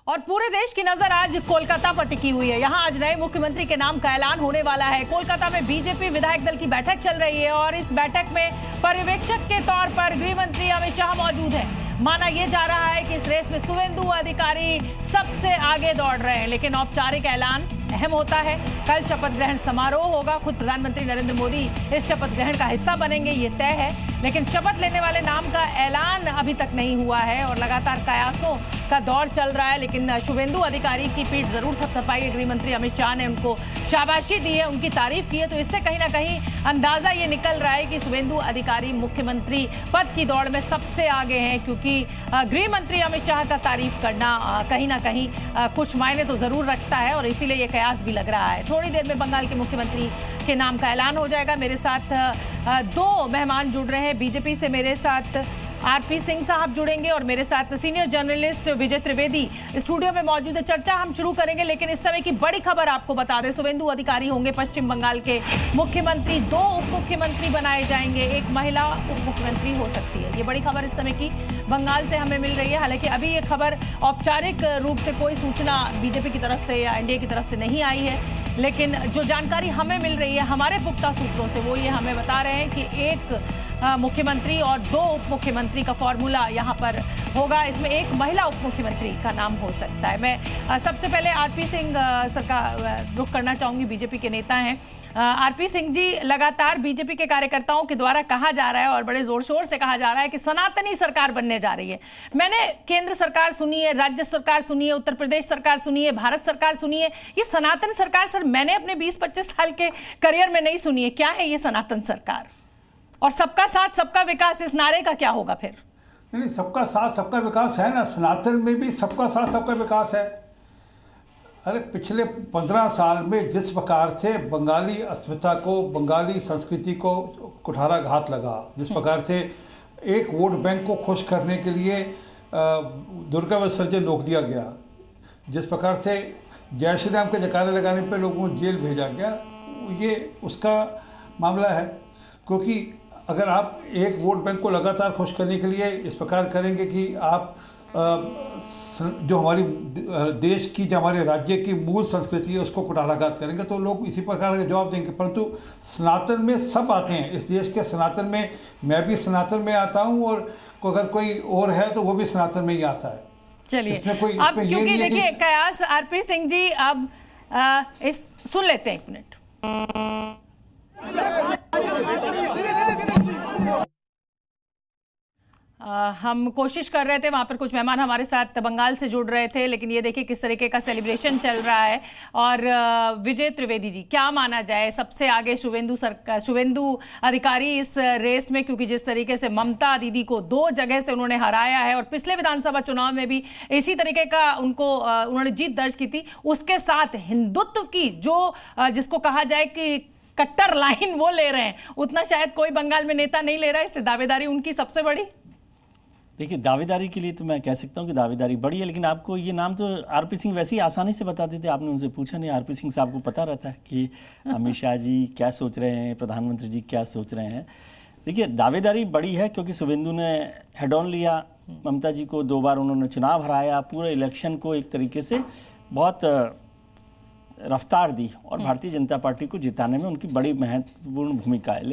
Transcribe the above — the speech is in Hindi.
और पूरे देश की नजर आज कोलकाता पर टिकी हुई है। यहां आज नए मुख्यमंत्री के नाम का ऐलान होने वाला है। कोलकाता में बीजेपी विधायक दल की बैठक चल रही है और इस बैठक में पर्यवेक्षक के तौर पर गृह मंत्री अमित शाह मौजूद हैं। माना यह जा रहा है कि इस रेस में शुवेंदु अधिकारी सबसे आगे दौड़ रहे हैं, लेकिन औपचारिक ऐलान अहम होता है। कल शपथ ग्रहण समारोह होगा, खुद प्रधानमंत्री नरेंद्र मोदी इस शपथ ग्रहण का हिस्सा बनेंगे, ये तय है। लेकिन शपथ लेने वाले नाम का ऐलान अभी तक नहीं हुआ है और लगातार कयासों का दौर चल रहा है। लेकिन शुवेंदु अधिकारी की पीठ जरूर थपथपाई है। गृह मंत्री अमित शाह ने उनको शाबाशी दी है, उनकी तारीफ की है, तो इससे कहीं ना कहीं अंदाजा ये निकल रहा है कि शुवेंदु अधिकारी मुख्यमंत्री पद की दौड़ में सबसे आगे हैं, क्योंकि गृह मंत्री अमित शाह का तारीफ करना कहीं ना कहीं कुछ मायने तो जरूर रखता है और इसीलिए ये कयास भी लग रहा है। थोड़ी देर में बंगाल के मुख्यमंत्री के नाम का ऐलान हो जाएगा। मेरे साथ दो मेहमान जुड़ रहे हैं बीजेपी से। मेरे साथ आरपी सिंह साहब जुड़ेंगे और मेरे साथ सीनियर जर्नलिस्ट विजय त्रिवेदी स्टूडियो में मौजूद है। चर्चा हम शुरू करेंगे, लेकिन इस समय की बड़ी खबर आपको बता दें। शुवेंदु अधिकारी होंगे पश्चिम बंगाल के मुख्यमंत्री। 2 उप मुख्यमंत्री बनाए जाएंगे, एक महिला उप मुख्यमंत्री हो सकती है। ये बड़ी खबर इस समय की बंगाल से हमें मिल रही है। हालांकि अभी ये खबर औपचारिक रूप से कोई सूचना बीजेपी की तरफ से या एनडीए की तरफ से नहीं आई है, लेकिन जो जानकारी हमें मिल रही है हमारे पुख्ता सूत्रों से, वो ये हमें बता रहे हैं कि एक मुख्यमंत्री और 2 उप मुख्यमंत्री का फॉर्मूला यहाँ पर होगा। इसमें एक महिला उप मुख्यमंत्री का नाम हो सकता है। मैं सबसे पहले आरपी सिंह सर का रुख करना चाहूंगी, बीजेपी के नेता हैं। आरपी सिंह जी, लगातार बीजेपी के कार्यकर्ताओं के द्वारा कहा जा रहा है और बड़े जोर शोर से कहा जा रहा है कि सनातनी सरकार बनने जा रही है। मैंने केंद्र सरकार सुनी है, राज्य सरकार सुनी है, उत्तर प्रदेश सरकार सुनी है, भारत सरकार सुनी है। ये सनातन सरकार सर मैंने अपने 20-25 साल के करियर में नहीं सुनी है। क्या है ये सनातन सरकार? और सबका साथ सबका विकास, इस नारे का क्या होगा फिर? नहीं, सबका साथ सबका विकास है ना। सनातन में भी सबका साथ सबका विकास है। अरे पिछले 15 साल में जिस प्रकार से बंगाली अस्मिता को, बंगाली संस्कृति को कुठाराघात लगा, जिस प्रकार से एक वोट बैंक को खुश करने के लिए दुर्गा विसर्जन रोक दिया गया, जिस प्रकार से जय श्री राम के जयकारे लगाने पर लोगों को जेल भेजा गया, ये उसका मामला है। क्योंकि अगर आप एक वोट बैंक को लगातार खुश करने के लिए इस प्रकार करेंगे कि आप जो हमारी देश की, जो हमारे राज्य की मूल संस्कृति है उसको कुठाराघात करेंगे, तो लोग इसी प्रकार का जवाब देंगे। परंतु सनातन में सब आते हैं। इस देश के सनातन में मैं भी सनातन में आता हूँ और अगर कोई और है तो वो भी सनातन में ही आता है। चलिए, अब क्योंकि देखिए कयास, आरपी सिंह जी, अब इस सुन लेते हैं 1 मिनट। हम कोशिश कर रहे थे, वहाँ पर कुछ मेहमान हमारे साथ बंगाल से जुड़ रहे थे, लेकिन ये देखिए किस तरीके का सेलिब्रेशन चल रहा है। और विजय त्रिवेदी जी, क्या माना जाए, सबसे आगे शुवेंदु अधिकारी इस रेस में, क्योंकि जिस तरीके से ममता दीदी को 2 जगह से उन्होंने हराया है और पिछले विधानसभा चुनाव में भी इसी तरीके का उन्होंने जीत दर्ज की थी। उसके साथ हिंदुत्व की जो जिसको कहा जाए कि कट्टर लाइन वो ले रहे हैं, उतना शायद कोई बंगाल में नेता नहीं ले रहा है। इससे दावेदारी उनकी सबसे बड़ी। देखिए, दावेदारी के लिए तो मैं कह सकता हूँ कि दावेदारी बड़ी है, लेकिन आपको ये नाम तो आरपी सिंह वैसे ही आसानी से बता देते। आपने उनसे पूछा नहीं। आरपी सिंह साहब को पता रहता है कि अमित शाह जी क्या सोच रहे हैं, प्रधानमंत्री जी क्या सोच रहे हैं। देखिए, दावेदारी बड़ी है क्योंकि शुवेंदु ने हेड ऑन लिया। ममता जी को 2 बार उन्होंने चुनाव हराया, पूरे इलेक्शन को एक तरीके से बहुत रफ्तार दी और भारतीय जनता पार्टी को जिताने में उनकी बड़ी महत्वपूर्ण भूमिका है।